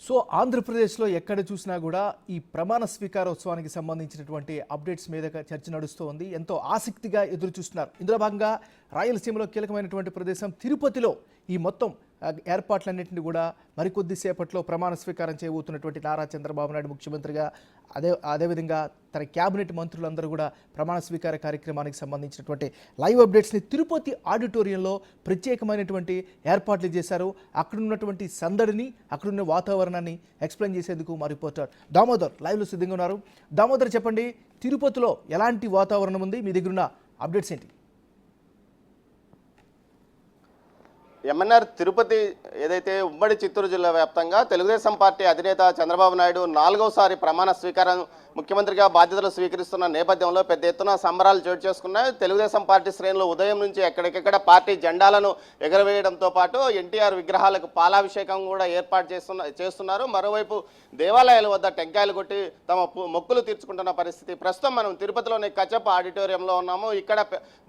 So ఆంధ్రప్రదేశ్లో ఎక్కడ చూసినా కూడా ఈ ప్రమాణ స్వీకారోత్సవానికి సంబంధించినటువంటి అప్డేట్స్ మీద చర్చ నడుస్తూ ఉంది. ఎంతో ఆసక్తిగా ఎదురు చూస్తున్నారు. ఇందులో భాగంగా రాయలసీమలో కీలకమైనటువంటి ప్రదేశం తిరుపతిలో ఈ మొత్తం ఏర్పాట్లన్నింటినీ కూడా మరికొద్ది సేపట్లో ప్రమాణ స్వీకారం చేయబోతున్నటువంటి నారా చంద్రబాబు నాయుడు ముఖ్యమంత్రిగా అదేవిధంగా తన క్యాబినెట్ మంత్రులందరూ కూడా ప్రమాణ స్వీకార కార్యక్రమానికి సంబంధించినటువంటి లైవ్ అప్డేట్స్ని తిరుపతి ఆడిటోరియంలో ప్రత్యేకమైనటువంటి ఏర్పాట్లు చేశారు. అక్కడ ఉన్నటువంటి సందడిని, అక్కడున్న వాతావరణాన్ని ఎక్స్ప్లెయిన్ చేసేందుకు మా రిపోర్టర్ దామోదర్ లైవ్లో సిద్ధంగా ఉన్నారు. దామోదర్, చెప్పండి, తిరుపతిలో ఎలాంటి వాతావరణం ఉంది? మీ దగ్గర ఉన్న అప్డేట్స్ ఏంటి? ఎంఎన్ఆర్ తిరుపతి ఏదైతే ఉమ్మడి చిత్తూరు జిల్లా వ్యాప్తంగా తెలుగుదేశం పార్టీ అధినేత చంద్రబాబు నాయుడు 4వసారి ప్రమాణ స్వీకారం ముఖ్యమంత్రిగా బాధ్యతలు స్వీకరిస్తున్న నేపథ్యంలో పెద్ద ఎత్తున సంబరాలు చోటు చేసుకున్నాయి. తెలుగుదేశం పార్టీ శ్రేణులు ఉదయం నుంచి ఎక్కడికెక్కడ పార్టీ జెండాలను ఎగరవేయడంతో పాటు ఎన్టీఆర్ విగ్రహాలకు పాలాభిషేకం కూడా ఏర్పాటు చేస్తున్నారు. మరోవైపు దేవాలయాల వద్ద టెంకాయలు కొట్టి తమ మొక్కులు తీర్చుకుంటున్న పరిస్థితి. ప్రస్తుతం మనం తిరుపతిలోని కచప్ ఆడిటోరియంలో ఉన్నాము. ఇక్కడ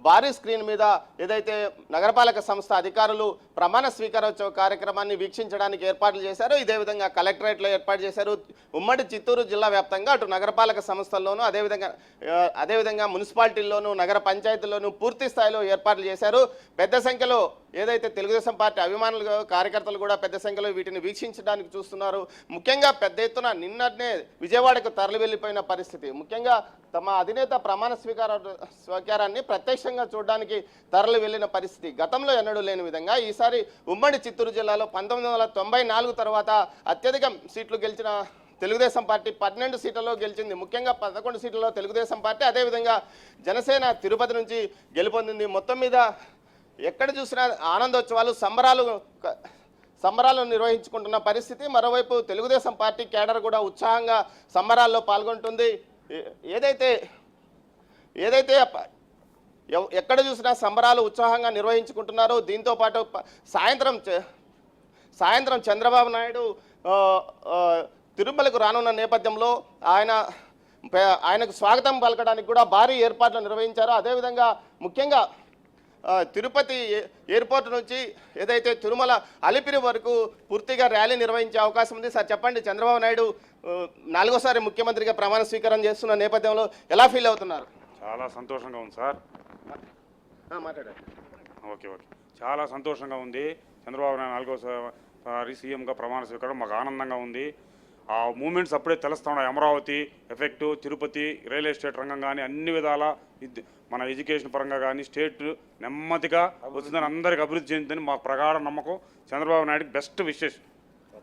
భారీ స్క్రీన్ మీద ఏదైతే నగరపాలక సంస్థ అధికారులు ప్రమాణ స్వీకారోత్సవ కార్యక్రమాన్ని వీక్షించడానికి ఏర్పాట్లు చేశారు. ఇదే విధంగా కలెక్టరేట్లో ఏర్పాటు చేశారు. ఉమ్మడి చిత్తూరు జిల్లా వ్యాప్తంగా అటు నగరపాలక సంస్థల్లోనూ అదేవిధంగా మున్సిపాలిటీల్లోనూ నగర పంచాయతీల్లోనూ పూర్తి స్థాయిలో ఏర్పాట్లు చేశారు. పెద్ద సంఖ్యలో ఏదైతే తెలుగుదేశం పార్టీ అభిమానులు కార్యకర్తలు కూడా పెద్ద సంఖ్యలో వీటిని వీక్షించడానికి చూస్తున్నారు. ముఖ్యంగా పెద్ద ఎత్తున నిన్ననే విజయవాడకు తరలి వెళ్ళిపోయిన పరిస్థితి. ముఖ్యంగా తమ అధినేత ప్రమాణ స్వీకారాన్ని ప్రత్యక్షంగా చూడడానికి తరలి వెళ్ళిన పరిస్థితి గతంలో ఎన్నడూ లేని విధంగా ఈసారి ఉమ్మడి చిత్తూరు జిల్లాలో 1994 తర్వాత అత్యధిక సీట్లు గెలిచిన తెలుగుదేశం పార్టీ 12 సీట్లలో గెలిచింది. ముఖ్యంగా 11 సీట్లలో తెలుగుదేశం పార్టీ, అదేవిధంగా జనసేన తిరుపతి నుంచి గెలుపొందింది. మొత్తం మీద ఎక్కడ చూసినా ఆనందోత్సవాలు, సంబరాలు నిర్వహించుకుంటున్న పరిస్థితి. మరోవైపు తెలుగుదేశం పార్టీ కేడర్ కూడా ఉత్సాహంగా సంబరాల్లో పాల్గొంటుంది. ఏదైతే ఎక్కడ చూసినా సంబరాలు ఉత్సాహంగా నిర్వహించుకుంటున్నారు. దీంతోపాటు సాయంత్రం చంద్రబాబు నాయుడు తిరుమలకు రానున్న నేపథ్యంలో ఆయనకు స్వాగతం పలకడానికి కూడా భారీ ఏర్పాట్లు నిర్వహించారు. అదేవిధంగా ముఖ్యంగా తిరుపతి ఎయిర్పోర్ట్ నుంచి ఏదైతే తిరుమల అలిపిరి వరకు పూర్తిగా ర్యాలీ నిర్వహించే అవకాశం ఉంది. సార్ చెప్పండి, చంద్రబాబు నాయుడు 4వసారి ముఖ్యమంత్రిగా ప్రమాణ స్వీకారం చేస్తున్న నేపథ్యంలో ఎలా ఫీల్ అవుతున్నారు? చాలా సంతోషంగా ఉంది సార్. మాట్లాడారు. ఓకే. చాలా సంతోషంగా ఉంది. చంద్రబాబు నాయుడు 4వసారి సీఎంగా ప్రమాణ స్వీకారం మాకు ఆనందంగా ఉంది. ఆ మూమెంట్స్ అప్పుడే తెలుస్తూ ఉన్నాయి. Amaravati effect, Tirupati real estate రంగం కానీ అన్ని విధాల మన ఎడ్యుకేషన్ పరంగా కానీ స్టేట్ నెమ్మదిగా వచ్చిందని, అందరికి అభివృద్ధి చెందుతుందని మాకు ప్రగాఢ నమ్మకం. చంద్రబాబు నాయుడుకి బెస్ట్ విషెస్.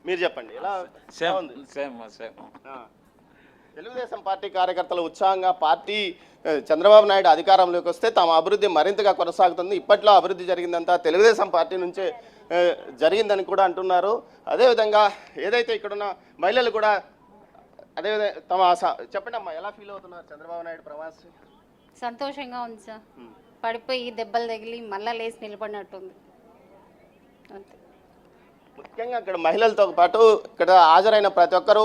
మీరు చెప్పండి, ఎలా తెలుగుదేశం పార్టీ కార్యకర్తలు ఉత్సాహంగా పార్టీ చంద్రబాబు నాయుడు అధికారంలోకి వస్తే తమ అభివృద్ధి మరింతగా కొనసాగుతుంది, ఇప్పట్లో అభివృద్ధి జరిగిందంతా తెలుగుదేశం పార్టీ నుంచే జరిగిందని కూడా అంటున్నారు. అదేవిధంగా ఏదైతే ఇక్కడున్న మహిళలు కూడా అదేవిధంగా చెప్పండి అమ్మా, ఎలా ఫీల్ అవుతున్నారు చంద్రబాబు నాయుడు ప్రవాసి? సంతోషంగా ఉంది సార్. పడిపోయి దెబ్బలు తగిలి మళ్ళా లేచి నిలబడినట్టుంది. ముఖ్యంగా ఇక్కడ మహిళలతో పాటు ఇక్కడ హాజరైన ప్రతి ఒక్కరూ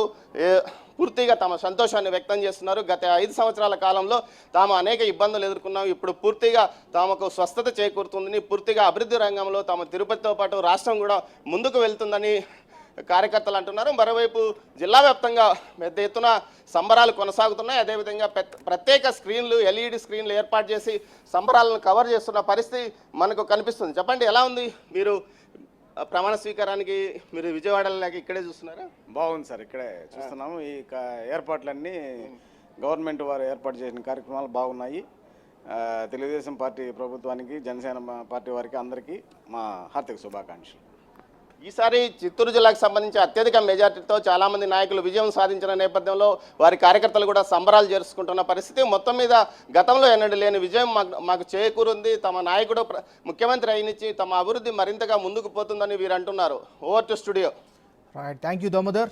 పూర్తిగా తమ సంతోషాన్ని వ్యక్తం చేస్తున్నారు. గత 5 సంవత్సరాల కాలంలో తాము అనేక ఇబ్బందులు ఎదుర్కొన్నాం, ఇప్పుడు పూర్తిగా తమకు స్వస్థత చేకూరుతుందని, పూర్తిగా అభివృద్ధి రంగంలో తమ తిరుపతితో పాటు రాష్ట్రం కూడా ముందుకు వెళ్తుందని కార్యకర్తలు అంటున్నారు. మరోవైపు జిల్లా వ్యాప్తంగా పెద్ద ఎత్తున సంబరాలు కొనసాగుతున్నాయి. అదేవిధంగా ప్రత్యేక స్క్రీన్లు, LED స్క్రీన్లు ఏర్పాటు చేసి సంబరాలను కవర్ చేస్తున్న పరిస్థితి మనకు కనిపిస్తుంది. చెప్పండి, ఎలా ఉంది? మీరు ప్రమాణ స్వీకారానికి మీరు విజయవాడలో ఇక్కడే చూస్తున్నారా? బాగుంది సార్, ఇక్కడే చూస్తున్నాము. ఈ ఏర్పాట్లన్నీ గవర్నమెంట్ వారు ఏర్పాటు చేసిన కార్యక్రమాలు బాగున్నాయి. తెలుగుదేశం పార్టీ ప్రభుత్వానికి, జనసేన పార్టీ వారికి అందరికీ మా హార్దిక శుభాకాంక్షలు. ఈసారి చిత్తూరు జిల్లాకు సంబంధించి అత్యధిక మెజార్టీతో చాలామంది నాయకులు విజయం సాధించిన నేపథ్యంలో వారి కార్యకర్తలు కూడా సంబరాలు చేసుకుంటున్న పరిస్థితి. మొత్తం మీద గతంలో ఎన్నడూ లేని విజయం మాకు చేకూరుంది. తమ నాయకుడు ముఖ్యమంత్రి అయినిచ్చి తమ అభివృద్ధి మరింతగా ముందుకు పోతుందని వీరు అంటున్నారు. Over to studio. Thank you Damodar.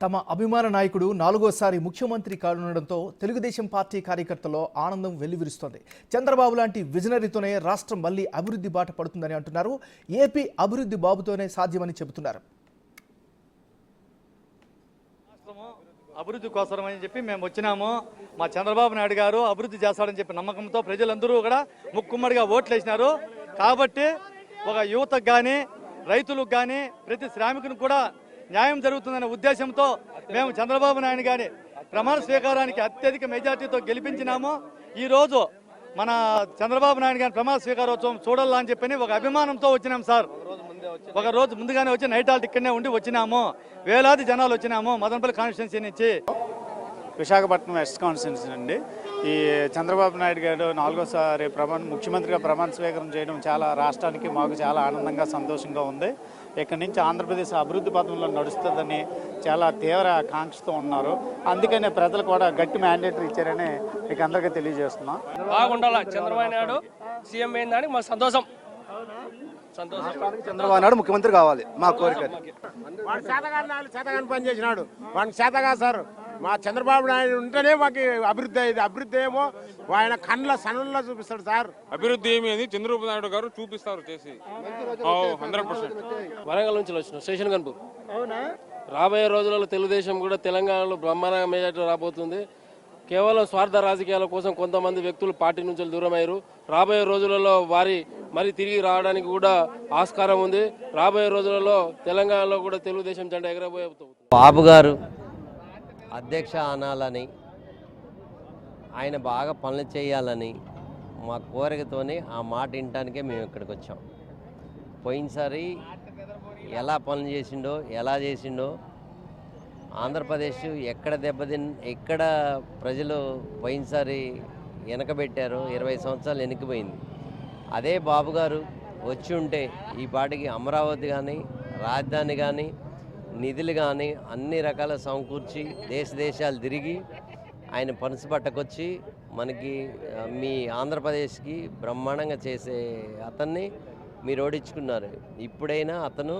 తమ అభిమాన నాయకుడు 4వసారి ముఖ్యమంత్రి కానుండడంతో తెలుగుదేశం పార్టీ కార్యకర్తల్లో ఆనందం వెల్లివిరుస్తోంది. చంద్రబాబు లాంటి విజనరీతోనే రాష్ట్రం మళ్లీ అభివృద్ధి బాట పడుతుందని అంటున్నారు. ఏపీ అభివృద్ధి బాబుతోనే సాధ్యమని చెబుతున్నారు. అభివృద్ధి కోసమని చెప్పి మేము వచ్చినాము. మా చంద్రబాబు నాయుడు గారు అభివృద్ధి చేస్తాడని చెప్పి నమ్మకంతో ప్రజలందరూ కూడా ముక్కుమ్మడిగా ఓట్లు వేసినారు. కాబట్టి ఒక యువతకు కానీ రైతులకు కానీ ప్రతి శ్రామికునికి కూడా న్యాయం జరుగుతుందనే ఉద్దేశంతో మేము చంద్రబాబు నాయుడు గారి ప్రమాణ స్వీకారానికి అత్యధిక మెజార్టీతో గెలిపించినాము. ఈరోజు మన చంద్రబాబు నాయుడు గారి ప్రమాణ స్వీకారోత్సవం చూడాలని అని చెప్పని ఒక అభిమానంతో వచ్చినాం సార్. ఒక రోజు ముందుగానే వచ్చి నైట్ హాల్ట్ ఇక్కడనే ఉండి వచ్చినాము. వేలాది జనాలు వచ్చినాము మదనపల్లి కాన్స్టిట్యున్సీ నుంచి. విశాఖపట్నం వెస్ట్ కాన్స్టిట్యున్సీ నుండి ఈ చంద్రబాబు నాయుడు గారు 4వసారి ముఖ్యమంత్రిగా ప్రమాణ స్వీకారం చేయడం చాలా రాష్ట్రానికి మాకు చాలా ఆనందంగా సంతోషంగా ఉంది. ఇక్కడి నుంచి ఆంధ్రప్రదేశ్ అభివృద్ధి పథంలో నడుస్తుందని చాలా తీవ్ర ఆకాంక్షతో ఉన్నారు. అందుకనే ప్రజలు కూడా గట్టి మ్యాండేట్ ఇచ్చారని మీకు అందరికీ తెలియజేస్తున్నాం. బాగుండాలి చంద్రబాబు నాయుడు సీఎం అయిందని మాకు సంతోషం. చంద్రబాబు నాయుడు ముఖ్యమంత్రి కావాలి మా కోరిక. వాడు శాతగాని పని చేసినాడు, వాడికి శాతగా సార్. మా చంద్రబాబు నాయుడు ఉంటేనే మాకు అభివృద్ధి అయ్యేది. అభివృద్ధి ఏమో ఆయన కండ్ల సన్నుల్లో చూపిస్తాడు సార్. అభివృద్ధి ఏమి అని చంద్రబాబు నాయుడు గారు చూపిస్తారు చేసి 100%. వరంగల్ నుంచి వచ్చిన స్టేషన్ కనుపూర్. రాబోయే రోజులలో తెలుగుదేశం కూడా తెలంగాణలో బ్రహ్మాండంగా మెజార్టీ రాబోతుంది. కేవలం స్వార్థ రాజకీయాల కోసం కొంతమంది వ్యక్తులు పార్టీ నుంచి దూరమయ్యారు. రాబోయే రోజులలో మరి తిరిగి రావడానికి కూడా ఆస్కారం ఉంది. రాబోయే రోజులలో తెలంగాణలో కూడా తెలుగుదేశం జెండా ఎగరబోతుంది. బాబు గారు అధ్యక్ష అనాలని, ఆయన బాగా పనులు చేయాలని మా కోరికతోనే ఆ మాట వినటానికే మేము ఇక్కడికి వచ్చాం. పోయినసారి ఎలా పనులు చేసిండో ఎలా చేసిండో ఆంధ్రప్రదేశ్ ఎక్కడ ప్రజలు పోయినసారి వెనకబెట్టారో 20 సంవత్సరాలు వెనక్కిపోయింది. అదే బాబు గారు వచ్చి ఉంటే ఈ పాటికి అమరావతి కానీ రాజధాని కానీ నిధులు కానీ అన్ని రకాల సమకూర్చి దేశాలు తిరిగి ఆయన పనసు పట్టకొచ్చి మనకి మీ ఆంధ్రప్రదేశ్కి బ్రహ్మాండంగా చేసే అతన్ని మీరు ఓడించుకున్నారు. ఇప్పుడైనా అతను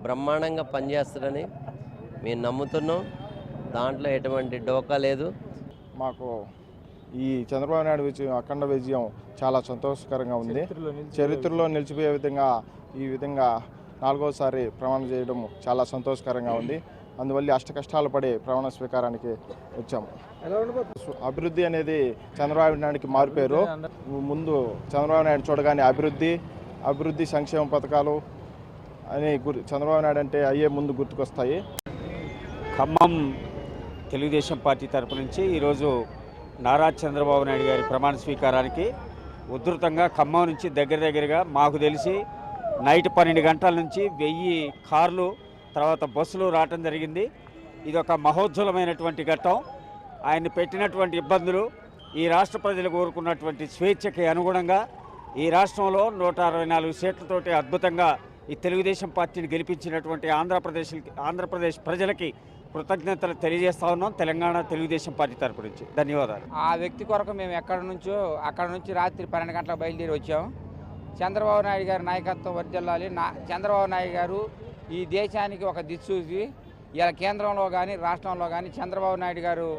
బ్రహ్మాండంగా పనిచేస్తాడని మేము నమ్ముతున్నాం. దాంట్లో ఎటువంటి డోకా లేదు. మాకు ఈ చంద్రబాబు నాయుడు అఖండ విజయం చాలా సంతోషకరంగా ఉంది. చరిత్రలో నిలిచిపోయే విధంగా ఈ విధంగా 4వసారి ప్రమాణం చేయడం చాలా సంతోషకరంగా ఉంది. అందువల్ల అష్టకష్టాలు పడి ప్రమాణ స్వీకారానికి వచ్చాము. అభివృద్ధి అనేది చంద్రబాబు నాయుడికి మారిపోయారు. ముందు చంద్రబాబు నాయుడు చూడగానే అభివృద్ధి సంక్షేమ పథకాలు అని చంద్రబాబు నాయుడు అంటే అయ్యే ముందు గుర్తుకొస్తాయి. ఖమ్మం తెలుగుదేశం పార్టీ తరపు నుంచి ఈరోజు నారా చంద్రబాబు నాయుడు గారి ప్రమాణ స్వీకారానికి ఉధృతంగా ఖమ్మం నుంచి దగ్గరగా మాకు తెలిసి నైట్ 12 గంటల నుంచి 1000 కార్లు తర్వాత బస్సులు రావటం జరిగింది. ఇది ఒక మహోజ్వలమైనటువంటి ఘట్టం. ఆయన పెట్టినటువంటి ఇబ్బందులు ఈ రాష్ట్ర ప్రజలు కోరుకున్నటువంటి స్వేచ్ఛకి అనుగుణంగా ఈ రాష్ట్రంలో 164 సీట్లతోటి అద్భుతంగా ఈ తెలుగుదేశం పార్టీని గెలిపించినటువంటి ఆంధ్రప్రదేశ్ ప్రజలకి కృతజ్ఞతలు తెలియజేస్తా ఉన్నాం తెలంగాణ తెలుగుదేశం పార్టీ తరపు నుంచి. ధన్యవాదాలు. ఆ వ్యక్తి కొరకు మేము అక్కడ నుంచి రాత్రి 12 గంటలకు బయలుదేరి వచ్చాము. చంద్రబాబు నాయుడు గారి నాయకత్వం వర్ధిల్లాలి. చంద్రబాబు నాయుడు గారు ఈ దేశానికి ఒక దిక్సూచి. ఇలా కేంద్రంలో కానీ రాష్ట్రంలో కానీ చంద్రబాబు నాయుడు గారు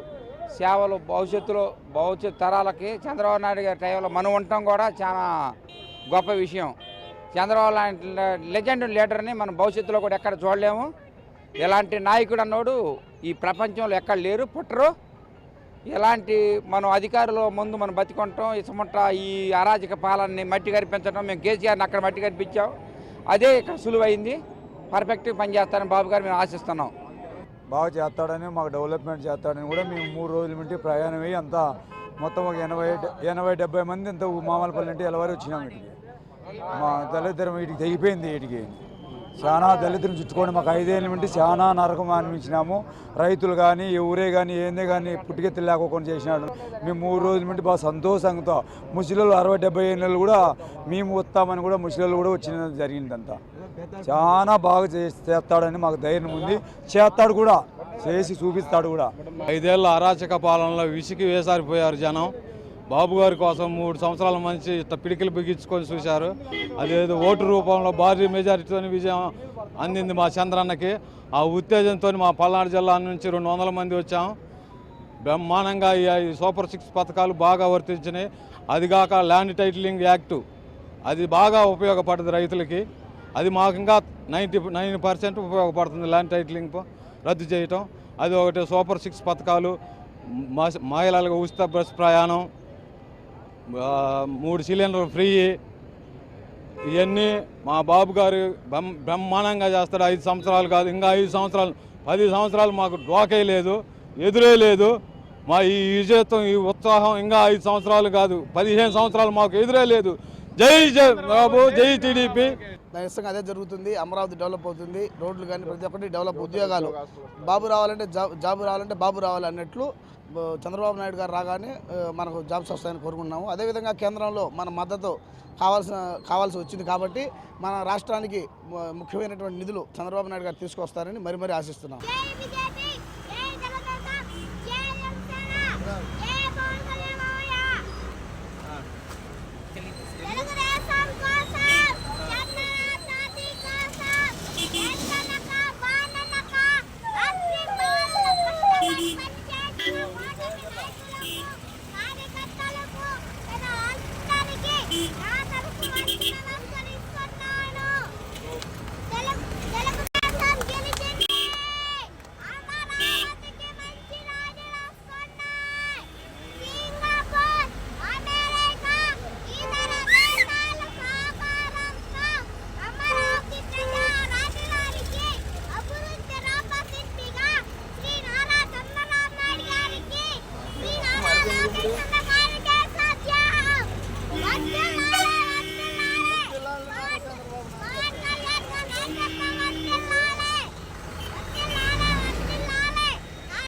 సేవలు భవిష్యత్తు తరాలకి చంద్రబాబు నాయుడు గారి టైంలో మనం ఉండటం కూడా చాలా గొప్ప విషయం. చంద్రబాబు లాంటి లెజెండ్ లీడర్ని మనం భవిష్యత్తులో కూడా ఎక్కడ చూడలేము. ఇలాంటి నాయకుడు అన్నోడు ఈ ప్రపంచంలో ఎక్కడ లేరు, పుట్టరు. ఇలాంటి మనం అధికారుల ముందు మనం బతికొంటాం. ఇసుమంట ఈ అరాజక పాలనని మట్టి కనిపించడం. మేము కేసీఆర్ని అక్కడ మట్టి కనిపించాం. అదే ఇక్కడ సులువైంది. పర్ఫెక్ట్గా పనిచేస్తారని బాబు గారు మేము ఆశిస్తున్నాం. బాగా చేస్తాడని, మాకు డెవలప్మెంట్ చేస్తాడని కూడా మేము 3 రోజుల నుండి ప్రయాణం అయ్యి అంతా మొత్తం ఒక 80-70 మంది ఇంత మామలపల్లి నుండి ఎలవారి వచ్చినాం. వీటికి మా దళిద్దరం వీటికి తెగిపోయింది. వీటికి చాలా దళితులను చుట్టుకొని మాకు 5 ఏళ్ళ నుండి చాలా నరకం అనిపించినాము. రైతులు కానీ ఎవరే కానీ ఏందే కానీ పుట్టుకెత్తులు లేకోకుండా చేసినాడు. మేము 3 రోజుల నుండి బాగా సంతోషంతో ముసలిళ్ళు 60-70 ఏళ్ళు కూడా మేము వస్తామని కూడా ముసలిళ్ళు కూడా వచ్చిన జరిగిందంతా. చాలా బాగా చేస్తాడని మాకు ధైర్యం ఉంది. చేస్తాడు కూడా, చేసి చూపిస్తాడు కూడా. 5 ఏళ్ళ అరాచక పాలనలో విసికి వేసారిపోయారు జనం. బాబు గారి కోసం 3 సంవత్సరాల మంచి పిడికిలు బిగించుకొని చూశారు. అదేదో ఓటు రూపంలో భారీ మెజారిటీతో విజయం అందింది మా చంద్రన్నకి. ఆ ఉత్తేజంతో మా పల్నాడు జిల్లా నుంచి 200 మంది వచ్చాం. బ్రహ్మాండంగా ఈ సూపర్ 6 పథకాలు బాగా వర్తించినాయి. అదిగాక ల్యాండ్ టైటిలింగ్ యాక్టు అది బాగా ఉపయోగపడుతుంది రైతులకి. అది మాకు ఇంకా 99% ఉపయోగపడుతుంది. ల్యాండ్ టైటిలింగ్ రద్దు చేయటం అది ఒకటి సూపర్ 6 పథకాలు, మహిళలకు ఉచిత బస్ ప్రయాణం, 3 సిలిండర్లు ఫ్రీ, ఇవన్నీ మా బాబు గారు బ్రహ్మాండంగా చేస్తాడు. 5 సంవత్సరాలు కాదు, ఇంకా 5 సంవత్సరాలు 10 సంవత్సరాలు మాకు డ్వాకే లేదు, ఎదురే లేదు. మా ఈ విజయత్వం, ఈ ఉత్సాహం ఇంకా 5 సంవత్సరాలు కాదు, 15 సంవత్సరాలు మాకు ఎదురే లేదు. జై జై బాబు, జై టీడీపీ. నిజంగా అదే జరుగుతుంది. అమరావతి డెవలప్ అవుతుంది, రోడ్లు కానీ ప్రతి ఒక్కటి డెవలప్, ఉద్యోగాలు. బాబు రావాలంటే జాబు రావాలంటే బాబు రావాలి అన్నట్లు చంద్రబాబు నాయుడు గారు రాగానే మనకు జాబ్స్ వస్తాయని కోరుకుంటున్నాము. అదేవిధంగా కేంద్రంలో మన మద్దతు కావాల్సి వచ్చింది కాబట్టి మన రాష్ట్రానికి ముఖ్యమైనటువంటి నిధులు చంద్రబాబు నాయుడు గారు తీసుకొస్తారని మరీ ఆశిస్తున్నాం.